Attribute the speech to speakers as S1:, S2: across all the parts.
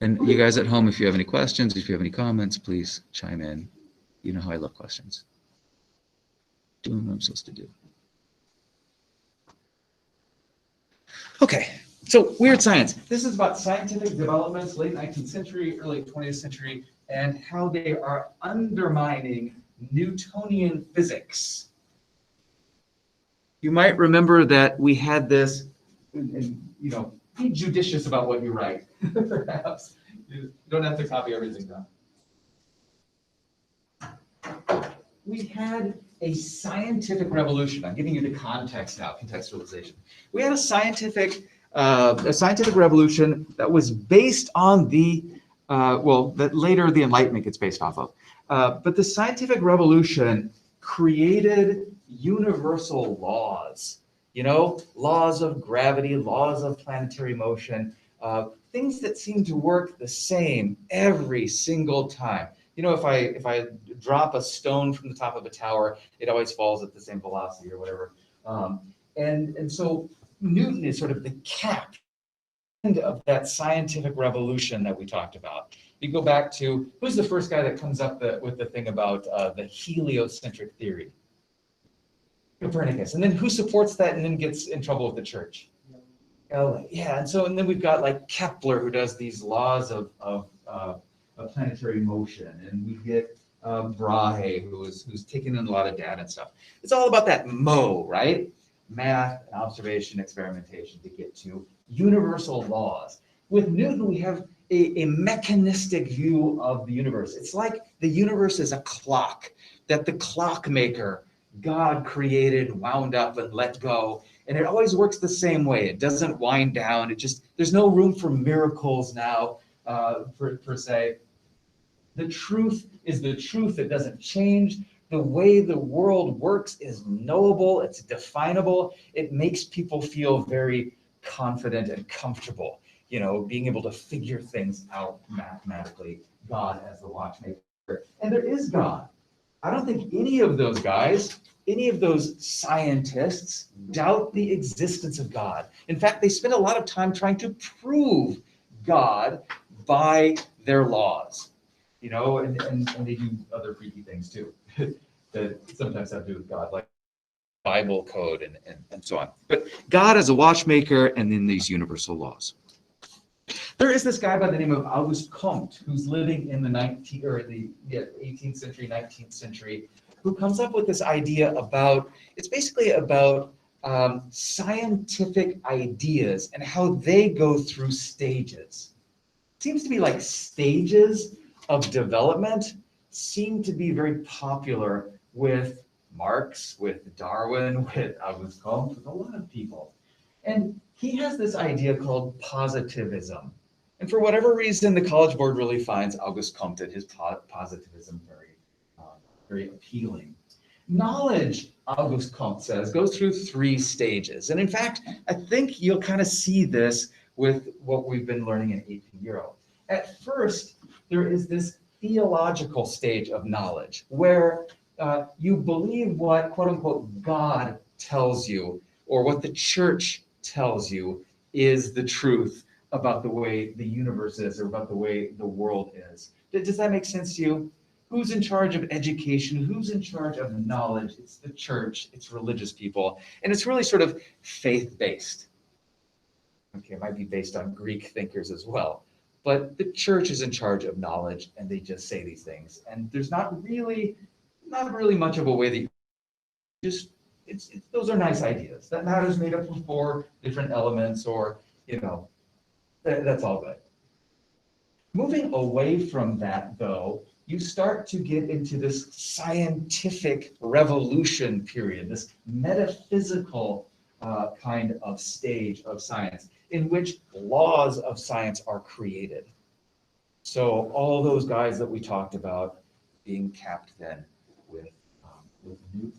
S1: And you guys at home, if you have any questions, if you have any comments, please chime in. You know how I love questions. Doing what I'm supposed to do. Okay, so weird science. This is about scientific developments, late 19th century, early 20th century, and how they are undermining Newtonian physics. You might remember that we had this, and be judicious about what you write. Perhaps you don't have to copy everything down. We had a scientific revolution. I'm giving you the context now, contextualization. We had a scientific revolution that was based on that later the Enlightenment gets based off of. But the scientific revolution created universal laws, laws of gravity, laws of planetary motion, things that seem to work the same every single time. If I drop a stone from the top of a tower, it always falls at the same velocity or whatever. And so Newton is sort of the cap of that scientific revolution that we talked about. You go back to, who's the first guy that comes up with the thing about the heliocentric theory? Copernicus. And then who supports that and then gets in trouble with the church? Yeah, and then we've got like Kepler, who does these laws of planetary motion, and we get Brahe, who's taking in a lot of data and stuff. It's all about that right? Math, observation, experimentation to get to universal laws. With Newton, we have a mechanistic view of the universe. It's like the universe is a clock that the clockmaker, God, created, wound up, and let go. And it always works the same way. It doesn't wind down. There's no room for miracles now, per se. The truth is the truth. It doesn't change. The way the world works is knowable. It's definable. It makes people feel very confident and comfortable, being able to figure things out mathematically. God as the watchmaker. And there is God. I don't think any of those guys, any of those scientists doubt the existence of God. In fact, they spend a lot of time trying to prove God by their laws. And they do other freaky things too that sometimes have to do with God, like Bible code and so on. But God as a watchmaker, and then these universal laws. There is this guy by the name of Auguste Comte, who's living in the 18th century, 19th century, who comes up with this idea it's basically about scientific ideas and how they go through stages. Seems to be like stages of development seem to be very popular with Marx, with Darwin, with Auguste Comte, with a lot of people. And he has this idea called positivism. And for whatever reason, the College Board really finds Auguste Comte and his positivism very appealing. Knowledge, Auguste Comte says, goes through 3 stages. And in fact, I think you'll kind of see this with what we've been learning in 18 Euro. At first, there is this theological stage of knowledge where you believe what, quote unquote, God tells you, or what the church tells you is the truth about the way the universe is, or about the way the world is. Does that make sense to you? Who's in charge of education? Who's in charge of knowledge? It's the church, it's religious people, and it's really sort of faith-based. Okay, it might be based on Greek thinkers as well. But the church is in charge of knowledge, and they just say these things. And there's not really much of a way that you those are nice ideas. That matter's made up of 4 different elements, or, that's all good. Moving away from that, though, you start to get into this scientific revolution period, this metaphysical kind of stage of science, in which laws of science are created. So all those guys that we talked about being capped then with Newton.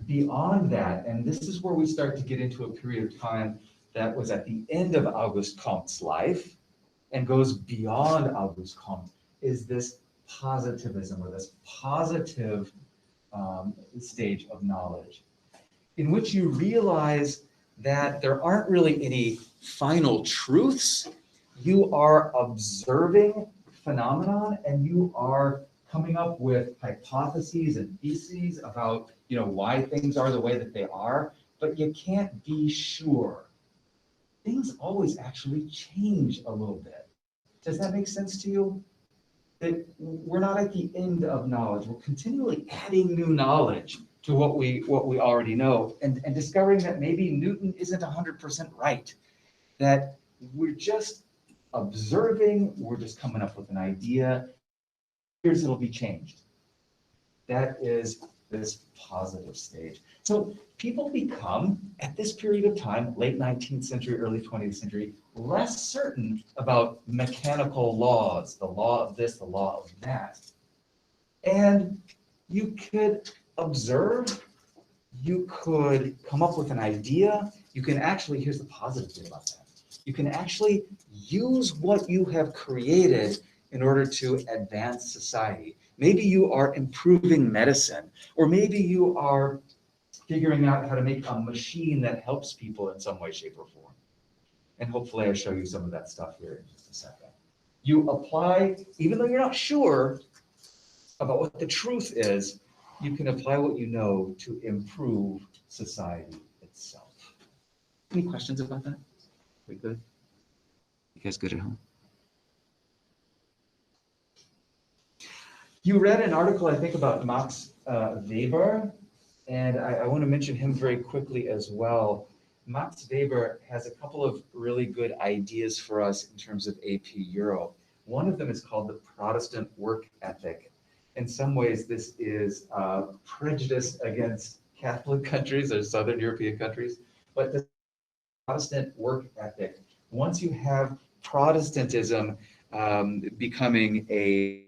S1: Beyond that, and this is where we start to get into a period of time that was at the end of Auguste Comte's life and goes beyond Auguste Comte, is this positivism, or this positive stage of knowledge, in which you realize that there aren't really any final truths. You are observing phenomenon and you are coming up with hypotheses and theses about, why things are the way that they are, but you can't be sure. Things always actually change a little bit. Does that make sense to you? That we're not at the end of knowledge. We're continually adding new knowledge to what we already know, and discovering that maybe Newton isn't 100% right. That we're just observing, we're just coming up with an idea. Here's it'll be changed. That is this positive stage. So people become, at this period of time, late 19th century, early 20th century, less certain about mechanical laws, the law of this, the law of that. And you could observe, you could come up with an idea, you can actually, here's the positive thing about that, you can actually use what you have created in order to advance society. Maybe you are improving medicine, or maybe you are figuring out how to make a machine that helps people in some way, shape, or form. And hopefully I show you some of that stuff here in just a second. You apply, even though you're not sure about what the truth is, you can apply what you know to improve society itself. Any questions about that? We good? You guys good at home? You read an article, I think, about Max Weber, and I want to mention him very quickly as well. Max Weber has a couple of really good ideas for us in terms of AP Euro. One of them is called the Protestant work ethic. In some ways, this is prejudice against Catholic countries or Southern European countries, but the Protestant work ethic, once you have Protestantism becoming a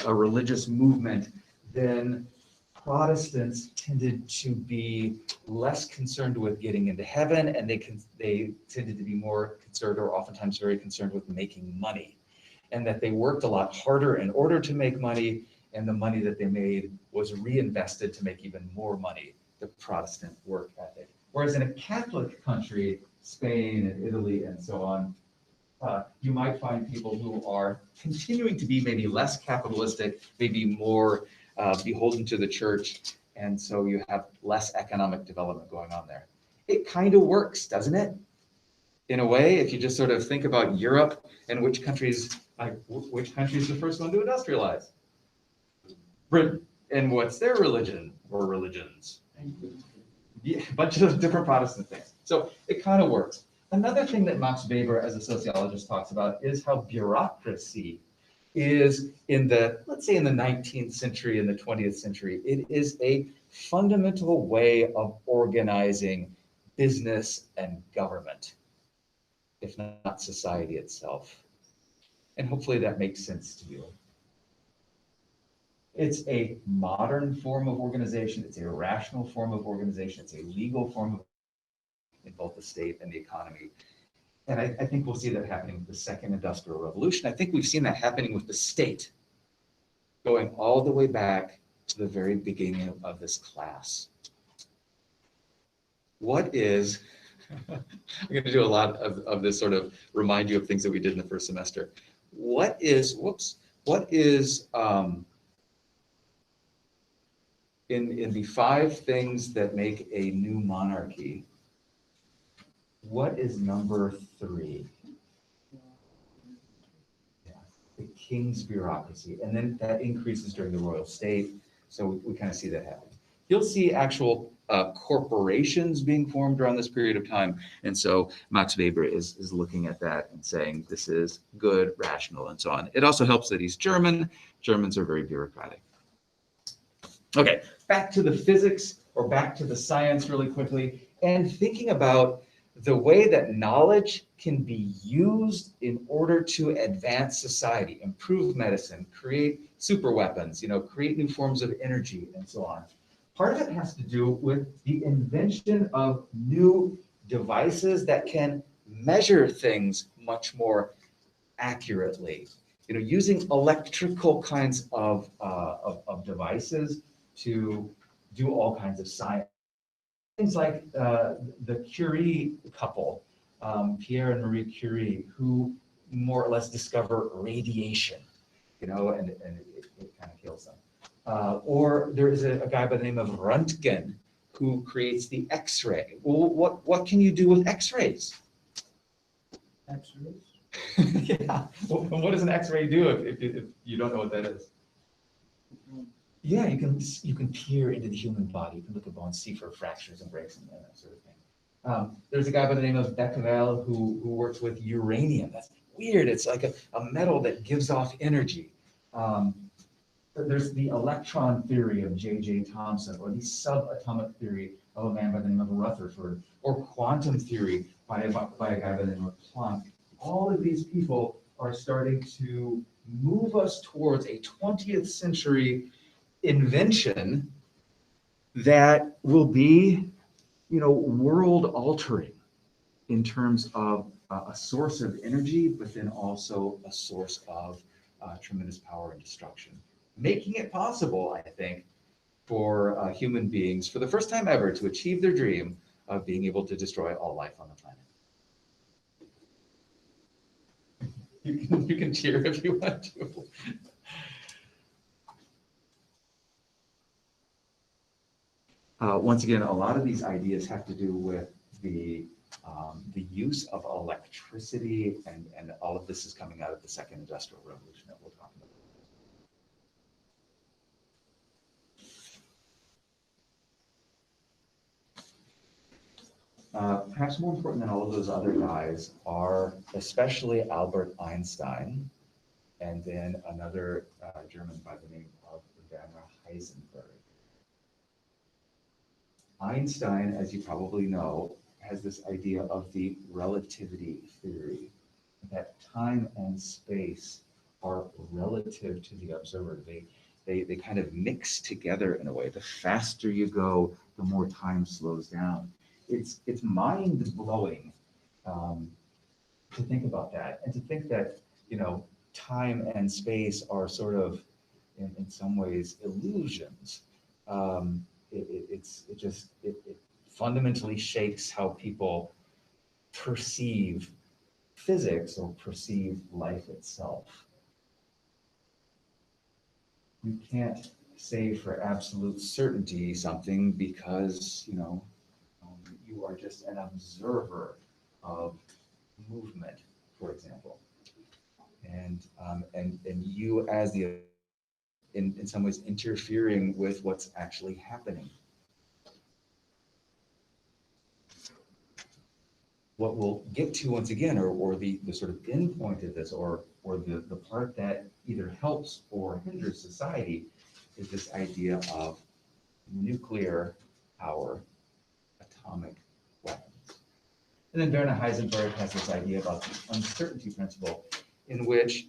S1: religious movement, then Protestants tended to be less concerned with getting into heaven, and they tended to be more concerned, or oftentimes very concerned, with making money, and that they worked a lot harder in order to make money, and the money that they made was reinvested to make even more money, the Protestant work ethic. Whereas in a Catholic country, Spain and Italy and so on, you might find people who are continuing to be maybe less capitalistic, maybe more beholden to the church, and so you have less economic development going on there. It kind of works, doesn't it? In a way, if you just sort of think about Europe and which countries is the first one to industrialize? Britain. And what's their religion or religions? Yeah, a bunch of different Protestant things. So it kind of works. Another thing that Max Weber, as a sociologist, talks about is how bureaucracy is let's say in the 19th century and the 20th century, it is a fundamental way of organizing business and government, if not society itself. And hopefully that makes sense to you. It's a modern form of organization. It's a rational form of organization. It's a legal form of in both the state and the economy. And I think we'll see that happening with the second industrial revolution. I think we've seen that happening with the state, going all the way back to the very beginning of this class. What is, I'm going to do a lot of this, sort of remind you of things that we did in the first semester. What is in the 5 things that make a new monarchy, what is number 3? Yeah, the king's bureaucracy. And then that increases during the royal state. So we kind of see that happening. You'll see actual corporations being formed around this period of time. And so Max Weber is looking at that and saying this is good, rational, and so on. It also helps that he's German. Germans are very bureaucratic. Okay, back to the physics, or back to the science really quickly, and thinking about the way that knowledge can be used in order to advance society, improve medicine, create super weapons, create new forms of energy, and so on. Part of it has to do with the invention of new devices that can measure things much more accurately. Using electrical kinds of, devices to do all kinds of science. things like the Curie couple, Pierre and Marie Curie, who more or less discover radiation, and it kind of kills them. Or there is a guy by the name of Röntgen who creates the X-ray. Well, what can you do with X-rays?
S2: X-rays?
S1: Yeah. Well, what does an X-ray do if you don't know what that is? Yeah, you can peer into the human body. You can look at bones, see for fractures and breaks and that sort of thing. There's a guy by the name of Becquerel who works with uranium. That's weird. It's like a metal that gives off energy. There's the electron theory of J.J. Thomson, or the subatomic theory of a man by the name of Rutherford, or quantum theory by a guy by the name of Planck. All of these people are starting to move us towards a 20th century invention that will be, world altering in terms of a source of energy, but then also a source of tremendous power and destruction, making it possible, I think, for human beings, for the first time ever, to achieve their dream of being able to destroy all life on the planet. You can cheer if you want to. Once again, a lot of these ideas have to do with the use of electricity, and all of this is coming out of the Second Industrial Revolution that we'll talk about. Perhaps more important than all of those other guys are especially Albert Einstein, and then another German by the name of Werner Heisenberg. Einstein, as you probably know, has this idea of the relativity theory, that time and space are relative to the observer. They kind of mix together in a way. The faster you go, the more time slows down. It's mind-blowing to think about that, and to think that time and space are sort of in some ways illusions. It fundamentally shapes how people perceive physics or perceive life itself. You can't say for absolute certainty something because you are just an observer of movement, for example, and you as the in some ways interfering with what's actually happening. What we'll get to once again, or the sort of end point of this, or the part that either helps or hinders society, is this idea of nuclear power, atomic weapons. And then Werner Heisenberg has this idea about the uncertainty principle, in which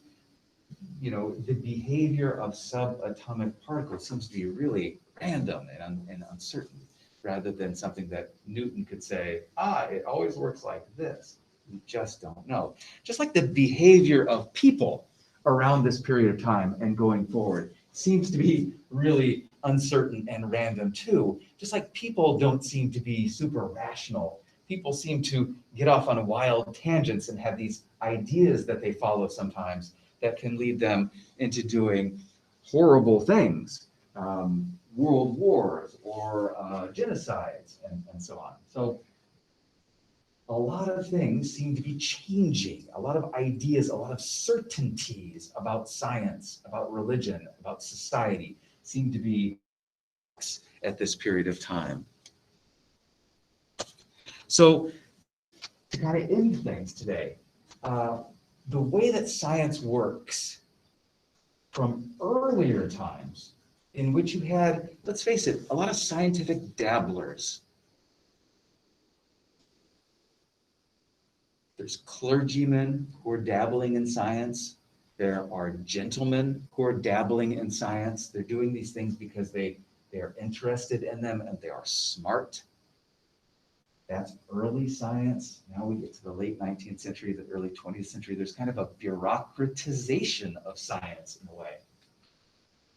S1: the behavior of subatomic particles seems to be really random and uncertain, rather than something that Newton could say, it always works like this. We just don't know. Just like the behavior of people around this period of time and going forward seems to be really uncertain and random too. Just like people don't seem to be super rational. People seem to get off on wild tangents and have these ideas that they follow sometimes that can lead them into doing horrible things, world wars or genocides and so on. So a lot of things seem to be changing. A lot of ideas, a lot of certainties about science, about religion, about society seem to be at this period of time. So to kind of end things today, the way that science works from earlier times, in which you had, let's face it, a lot of scientific dabblers. There's clergymen who are dabbling in science. There are gentlemen who are dabbling in science. They're doing these things because they are interested in them and they are smart. That's early science. Now we get to the late 19th century, the early 20th century. There's kind of a bureaucratization of science in a way.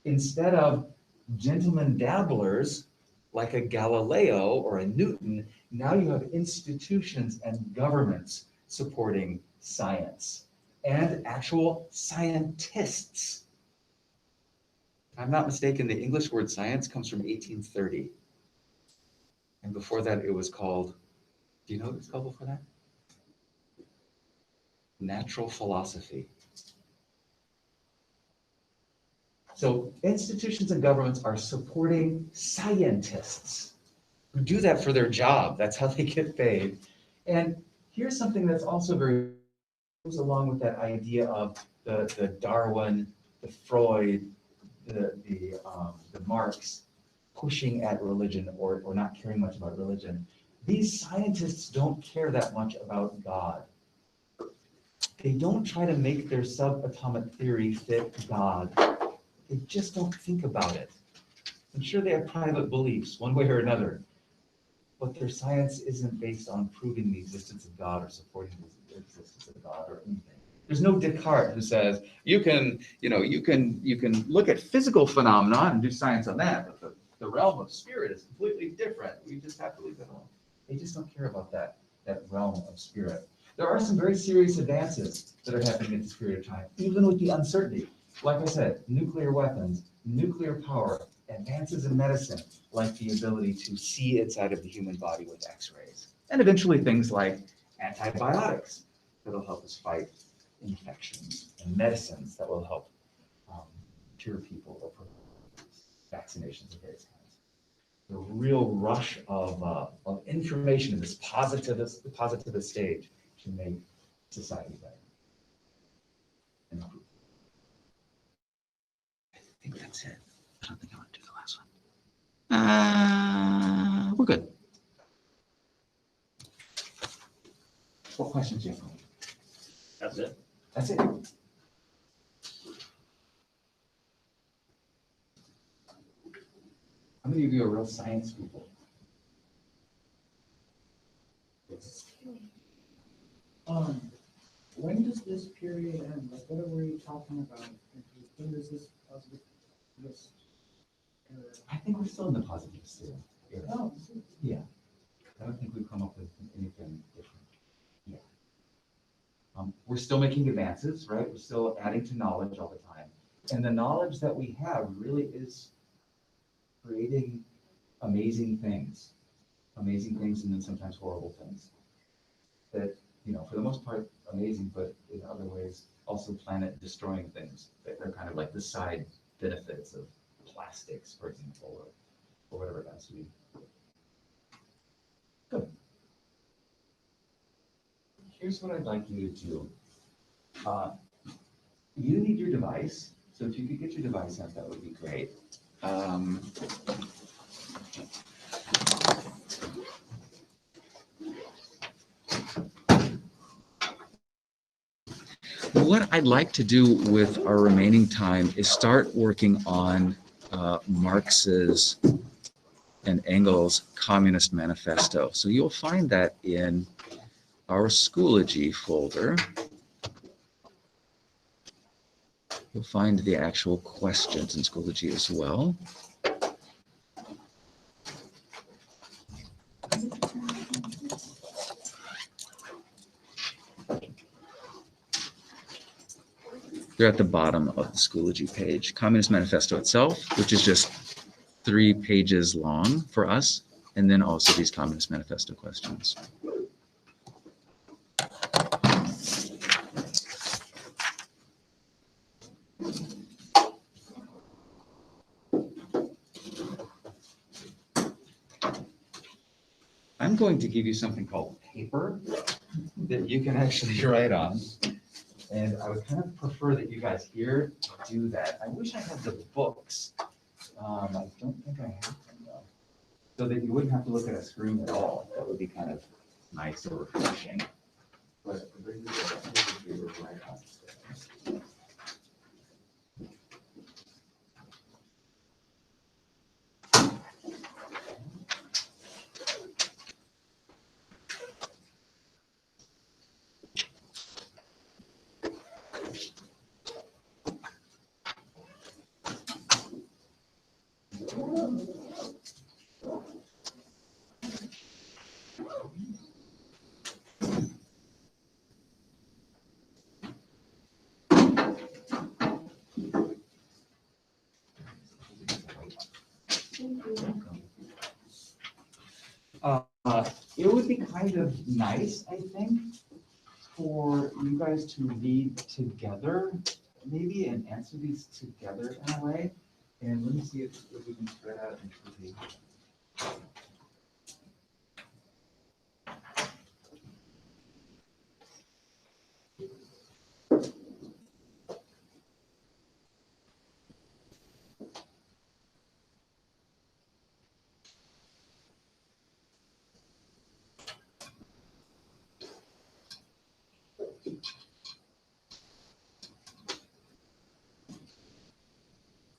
S1: Instead of gentlemen dabblers like a Galileo or a Newton, now you have institutions and governments supporting science and actual scientists. If I'm not mistaken, the English word science comes from 1830. And before that, it was called, do you know what it was called before that? Natural philosophy. So institutions and governments are supporting scientists who do that for their job. That's how they get paid. And here's something that's also very goes along with that idea of the Darwin, the Freud, the Marx pushing at religion or not caring much about religion. These scientists don't care that much about God. They don't try to make their subatomic theory fit God. They just don't think about it. I'm sure they have private beliefs, one way or another, but their science isn't based on proving the existence of God or supporting the existence of God or anything. There's no Descartes who says you can look at physical phenomena and do science on that, but the realm of spirit is completely different. We just have to leave it alone. They just don't care about that realm of spirit. There are some very serious advances that are happening in this period of time, even with the uncertainty. Like I said, nuclear weapons, nuclear power, advances in medicine, like the ability to see inside of the human body with X-rays, and eventually things like antibiotics that'll help us fight infections, and medicines that will help cure people or provide vaccinations of various kinds. The real rush of information in this positivist stage to make society better. And I think that's it. I don't think I want to do the last one. We're good. What questions do you have?
S2: That's it.
S1: That's it. How many of you are real science people?
S3: When does this period end? Like, what are we talking about? When does this
S1: I think we're still in the positive state.
S3: Oh,
S1: Yeah. I don't think we've come up with anything different. Yeah. We're still making advances, right? We're still adding to knowledge all the time. And the knowledge that we have really is creating amazing things and then sometimes horrible things. That, for the most part, amazing, but in other ways, also planet destroying things. That they're kind of like the side benefits of plastics, for example, or whatever it has to be. Good. Here's what I'd like you to do. You need your device, so if you could get your device out, that would be great. What I'd like to do with our remaining time is start working on Marx's and Engels' Communist Manifesto. So you'll find that in our Schoology folder. You'll find the actual questions in Schoology as well. They're at the bottom of the Schoology page. Communist Manifesto itself, which is just 3 pages long for us, and then also these Communist Manifesto questions. I'm going to give you something called paper that you can actually write on. And I would kind of prefer that you guys here do that. I wish I had the books. I don't think I have them though. So that you wouldn't have to look at a screen at all. That would be kind of nice or refreshing. But right on. It would be kind of nice, I think, for you guys to read together, maybe, and answer these together in a way. And let me see if we can spread out into the.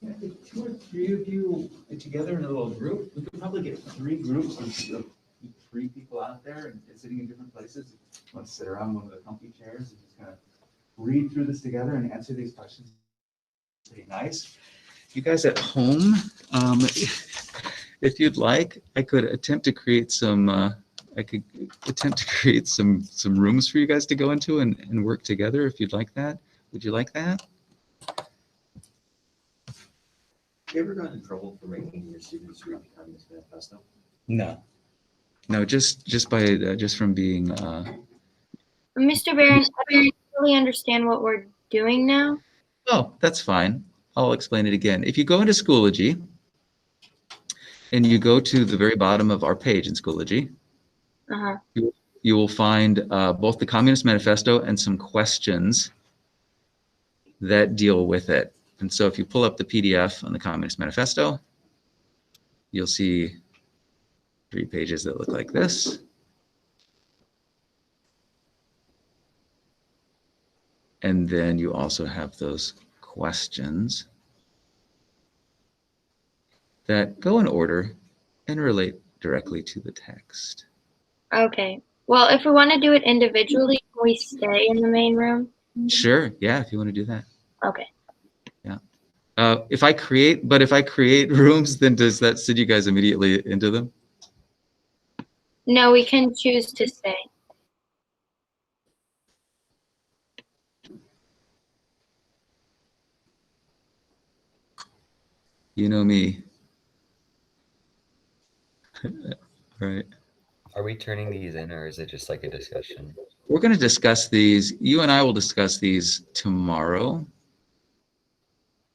S1: Yeah, if 2 or 3 of you together in a little group, we could probably get 3 groups of 3 people out there and sitting in different places. Want to sit around one of the comfy chairs and just kind of read through this together and answer these questions. Pretty nice. You guys at home, if you'd like, I could attempt to create some. Some rooms for you guys to go into and work together. If you'd like that, would you like that?
S2: You ever gotten in trouble for making your students read the Communist Manifesto?
S1: No. No, just by just from being.
S4: Mr. Barron, I don't really understand what we're doing now.
S1: Oh, that's fine. I'll explain it again. If you go into Schoology and you go to the very bottom of our page in Schoology,
S4: Uh-huh.
S1: you will find both the Communist Manifesto and some questions that deal with it. And so if you pull up the PDF on the Communist Manifesto, you'll see 3 pages that look like this. And then you also have those questions that go in order and relate directly to the text.
S4: Okay. Well, if we want to do it individually, can we stay in the main room?
S1: Sure, yeah, if you want to do that.
S4: Okay.
S1: Yeah. If I create rooms, then does that send you guys immediately into them?
S4: No, we can choose to stay.
S1: You know me. Right.
S5: Are we turning these in, or is it just like a discussion?
S1: We're going to discuss these. You and I will discuss these tomorrow.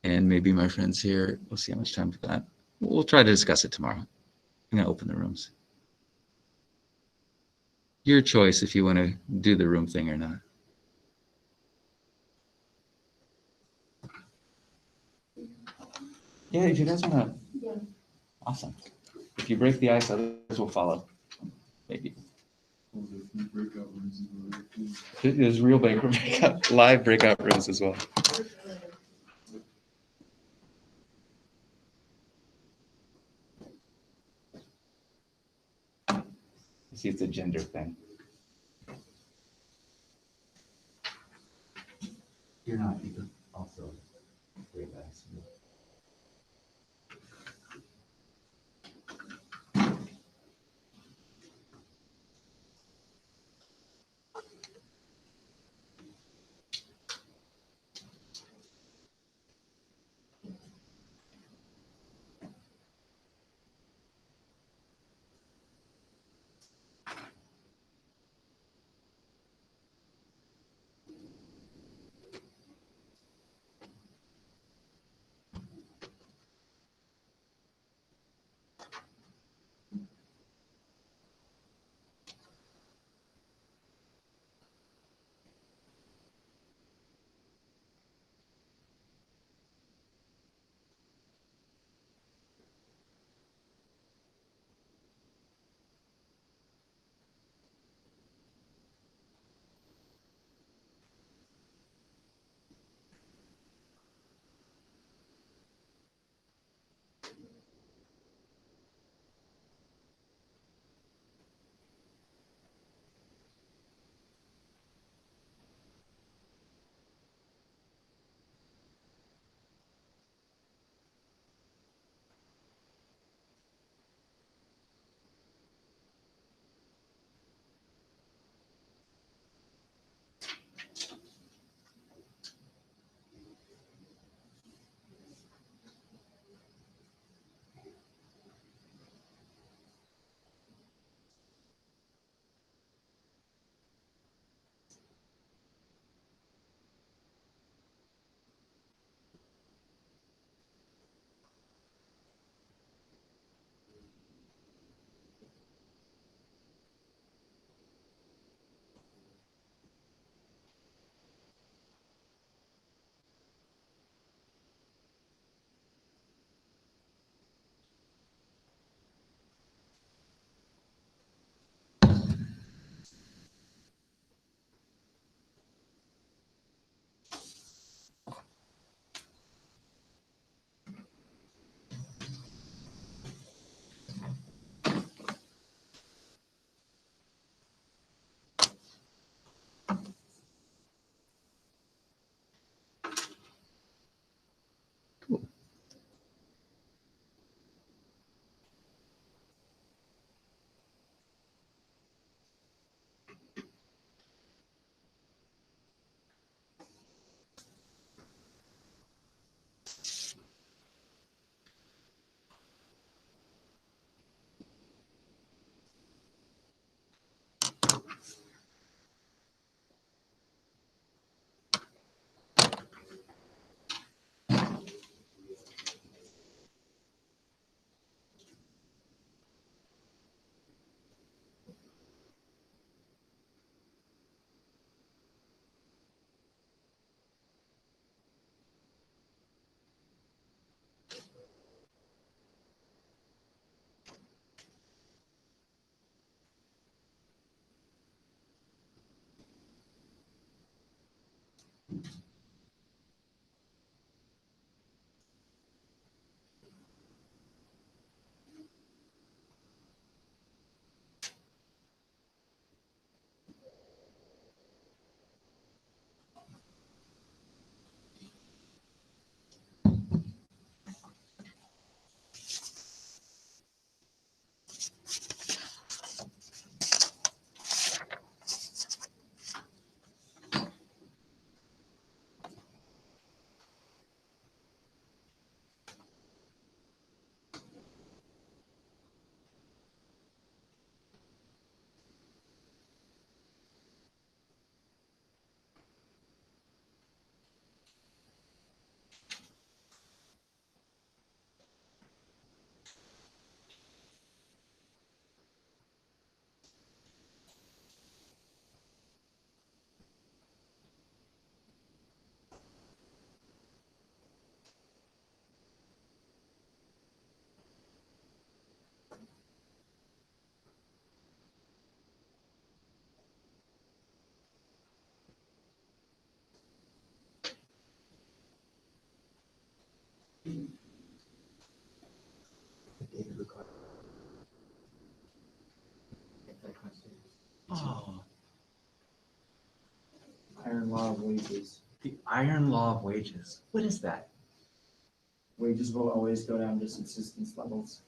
S1: And maybe my friends here, we'll see how much time we've got. We'll try to discuss it tomorrow. I'm going to open the rooms. Your choice if you want to do the room thing or not. Yeah, if you guys want to. Yeah. Awesome. If you break the ice, others will follow. Maybe. There's real live breakout rooms as well. See, it's a gender thing. You're not. You can also break ice.
S2: David Ricardo.
S1: Oh,
S3: Iron law of wages.
S1: the iron law of wages. What is that?
S3: Wages will always go down to subsistence levels.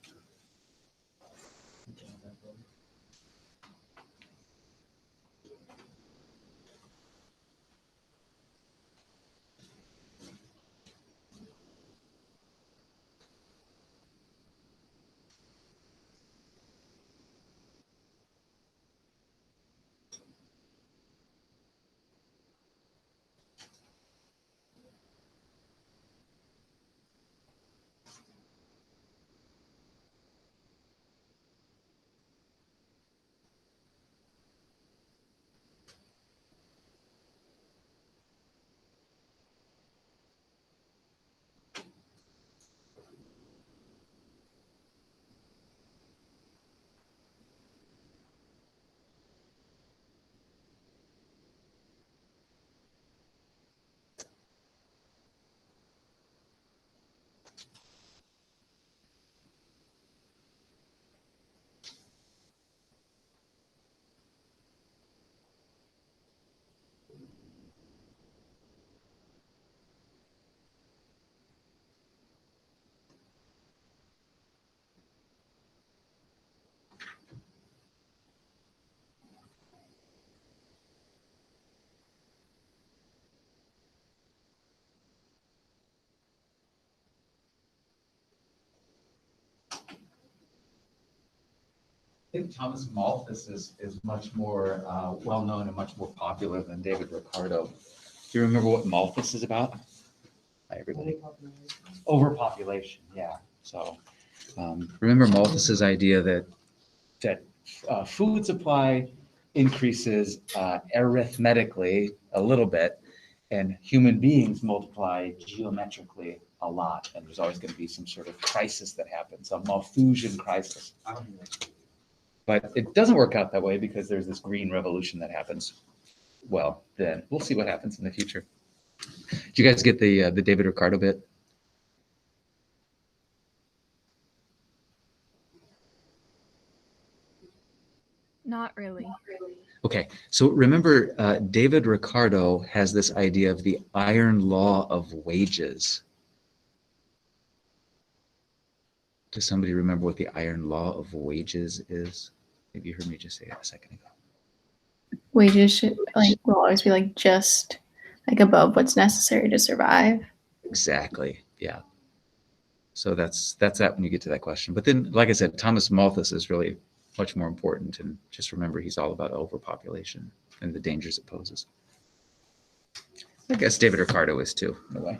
S1: I think Thomas Malthus is much more well-known and much more popular than David Ricardo. Do you remember what Malthus is about? Hi, everybody. Overpopulation, yeah. So remember Malthus's idea that food supply increases arithmetically a little bit, and human beings multiply geometrically a lot, and there's always going to be some sort of crisis that happens, a Malthusian crisis. But it doesn't work out that way because there's this green revolution that happens. Well, then we'll see what happens in the future. Did you guys get the David Ricardo bit?
S6: Not really.
S1: Okay, so remember, David Ricardo has this idea of the iron law of wages. Does somebody remember what the iron law of wages is? Maybe you heard me just say it a second ago.
S6: Wages should will always be just above what's necessary to survive.
S1: Exactly, yeah. So that's that when you get to that question. But then, like I said, Thomas Malthus is really much more important. And just remember, he's all about overpopulation and the dangers it poses. I guess David Ricardo is too, in a way.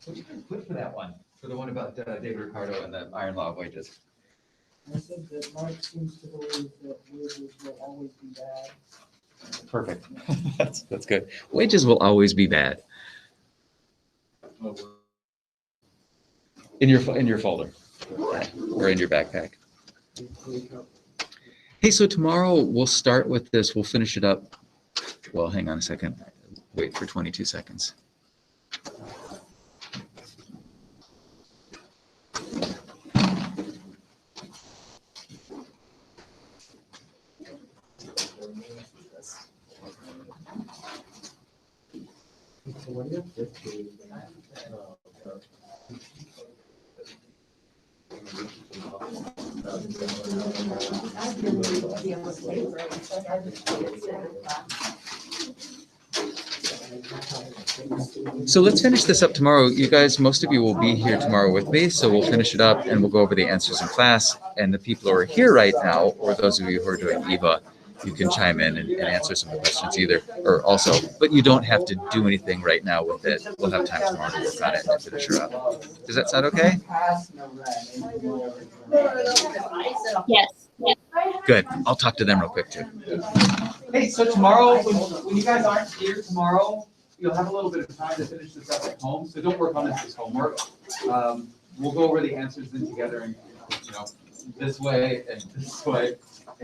S1: What you guys put for that one? For the one about David Ricardo and the iron law of wages?
S3: I said that Mark seems to believe that wages will always be bad.
S1: Perfect. That's good. Wages will always be bad. In your folder or in your backpack. Hey, so tomorrow we'll start with this. We'll finish it up. Well, hang on a second. Wait for 22 seconds. So let's finish this up tomorrow. You guys, most of you will be here tomorrow with me, so we'll finish it up and we'll go over the answers in class. And the people who are here right now, or those of you who are doing EVA, you can chime in and answer some of the questions either, or also, but you don't have to do anything right now with it. We'll have time tomorrow to work on it and finish her up. Does that sound okay?
S4: Yes.
S1: Good. I'll talk to them real quick too. Hey, so tomorrow, when you guys aren't here tomorrow, you'll have a little bit of time to finish this up at home, so don't work on this as homework. We'll go over the answers then together and, this way and this way,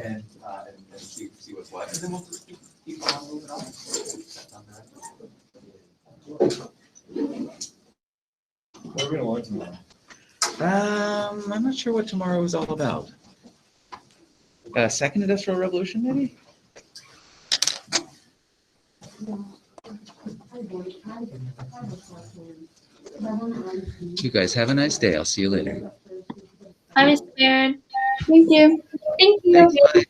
S1: and see what's what, and then we'll just keep on moving on.
S2: What are we gonna learn tomorrow?
S1: I'm not sure what tomorrow is all about. Second Industrial Revolution, maybe? You guys have a nice day. I'll see you later.
S4: Hi, Mr. Barron.
S6: Thank you.
S4: Thank you.
S1: Thanks, bye.